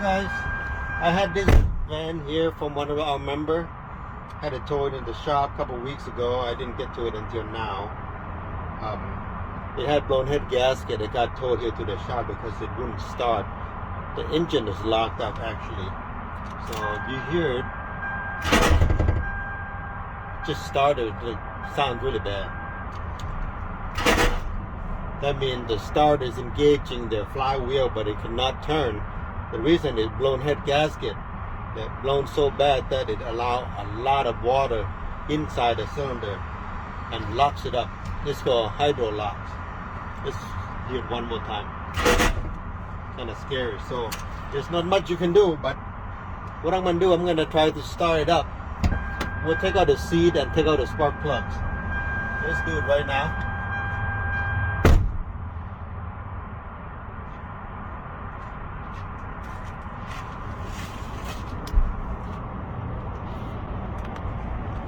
guys, I had this van here from one of our member. Had it towed in the shop a couple weeks ago. I didn't get to it until now. It had blown head gasket. It got towed here to the shop because it wouldn't start. The engine is locked up actually. So if you hear it, just started. It sounds really bad. That means the start is engaging the flywheel, but it cannot turn. The reason is blown head gasket. That blown so bad that it allows a lot of water inside the cylinder and locks it up. It's called Hydrolocked. Let's do it one more time. Kind of scary. So there's not much you can do, but what I'm gonna do, I'm gonna try to start it up. We'll take out the seat and take out the spark plugs. Let's do it right now.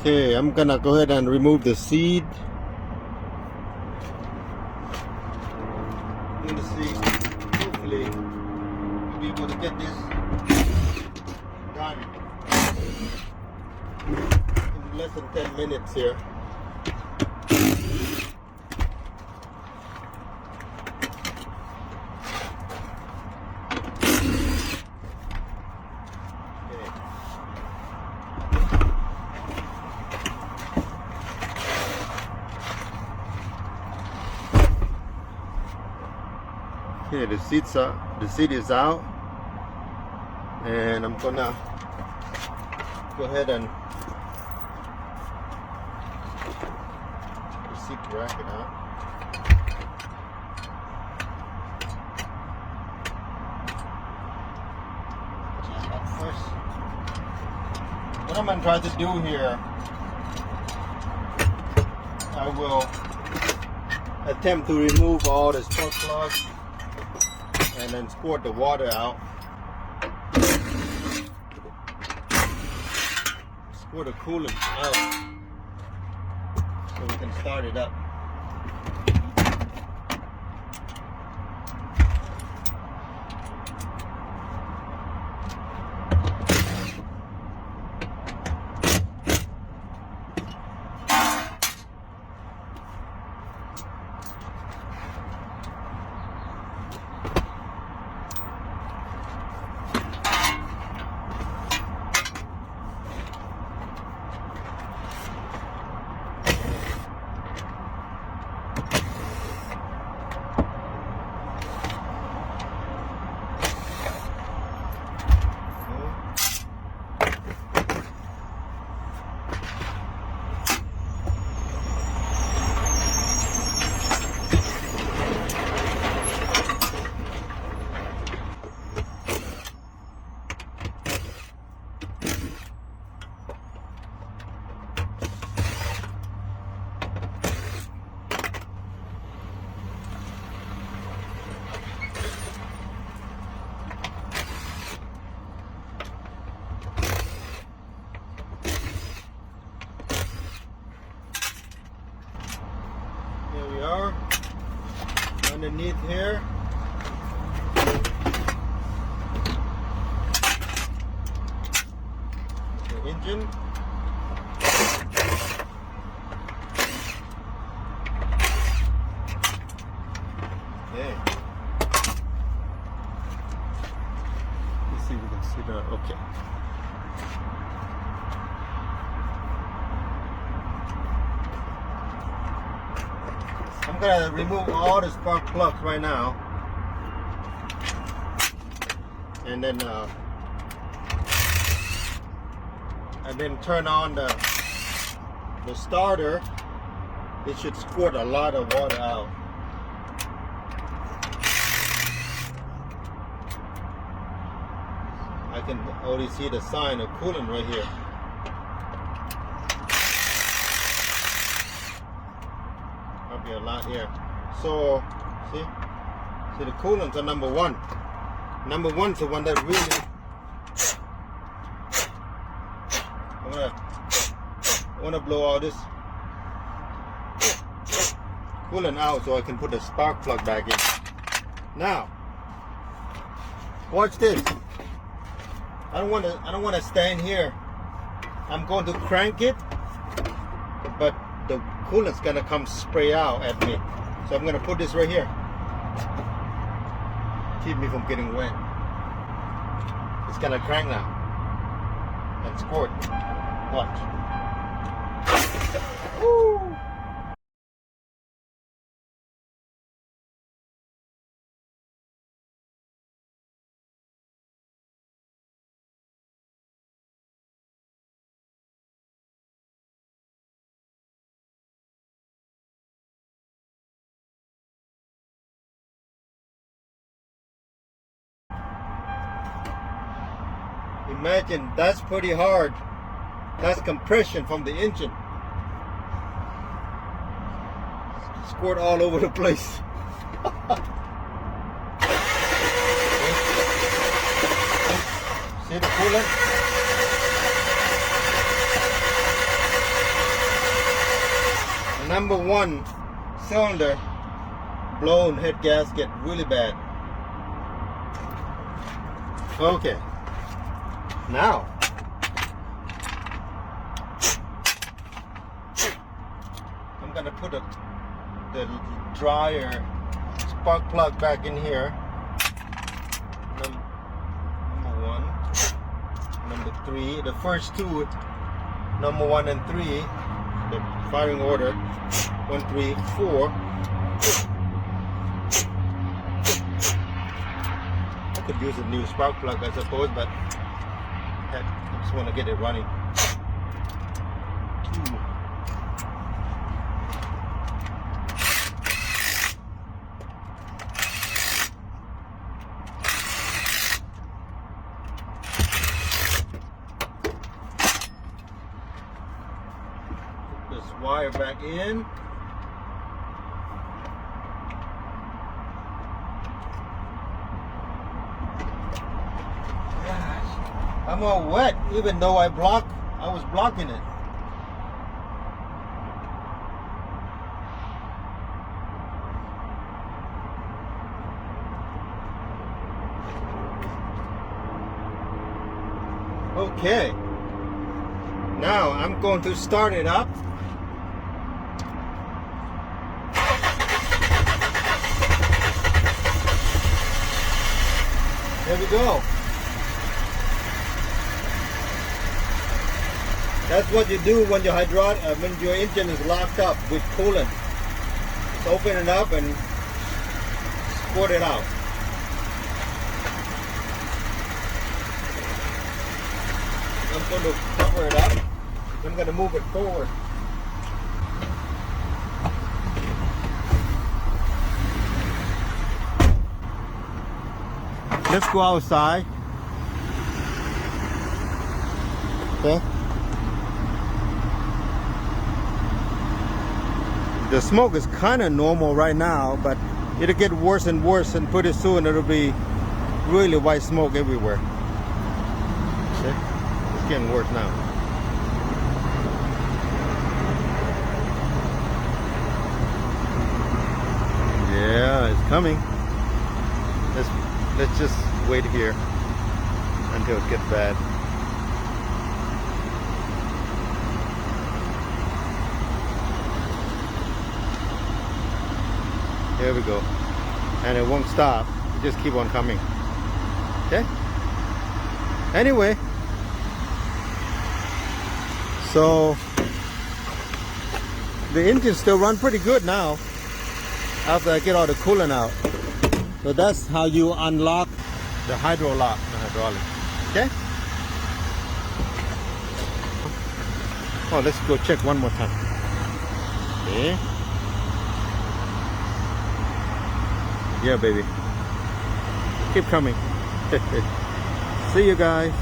Okay, I'm gonna go ahead and remove the seat. I'm gonna see, hopefully, we'll be able to get this done in less than 10 minutes here. Okay, the seat is out, and I'm gonna go ahead and the seat bracket out. But first, what I'm gonna try to do here, I will attempt to remove all the spark plugs and then squirt the water out. Squirt the coolant out so we can start it up. Here we are, underneath here. The engine. Okay. Let's see if we can see that. Okay. I'm gonna remove all the spark plugs right now, and then turn on the starter. It should squirt a lot of water out. I can already see the sign of coolant right here. Be a lot here. So see the coolants are number one. Number one's the one that really I wanna blow all this coolant out so I can put the spark plug back in. Now watch this. I don't want to stand here. I'm going to crank it, but the coolant's gonna come spray out at me. So I'm gonna put this right here. Keep me from getting wet. It's gonna crank now and squirt. Watch. Woo! Imagine, that's pretty hard. That's compression from the engine. Squirt all over the place. See the coolant? Number 1 cylinder blown head gasket, really bad. Okay. Now, I'm gonna put the dryer spark plug back in here. Number 1, number 3. The first two, number 1 and 3, the firing order 1, 3, 4. I could use a new spark plug, I suppose, but I just want to get it running. 2. Put this wire back in. I'm all wet, even though I was blocking it. Okay. Now I'm going to start it up. There we go. That's what you do when your when your engine is locked up with coolant. Just open it up and squirt it out. I'm going to cover it up. I'm going to move it forward. Let's go outside. Okay. The smoke is kind of normal right now, but it'll get worse and worse, and pretty soon it'll be really white smoke everywhere. See? It's getting worse now. Yeah, it's coming. Let's just wait here until it gets bad. There we go. And it won't stop. It just keep on coming. Okay? Anyway. So the engine still run pretty good now after I get all the coolant out. So that's how you unlock the Hydrolocked, the hydraulic. Okay? Oh, let's go check one more time. Okay. Yeah, baby. Keep coming. See you guys.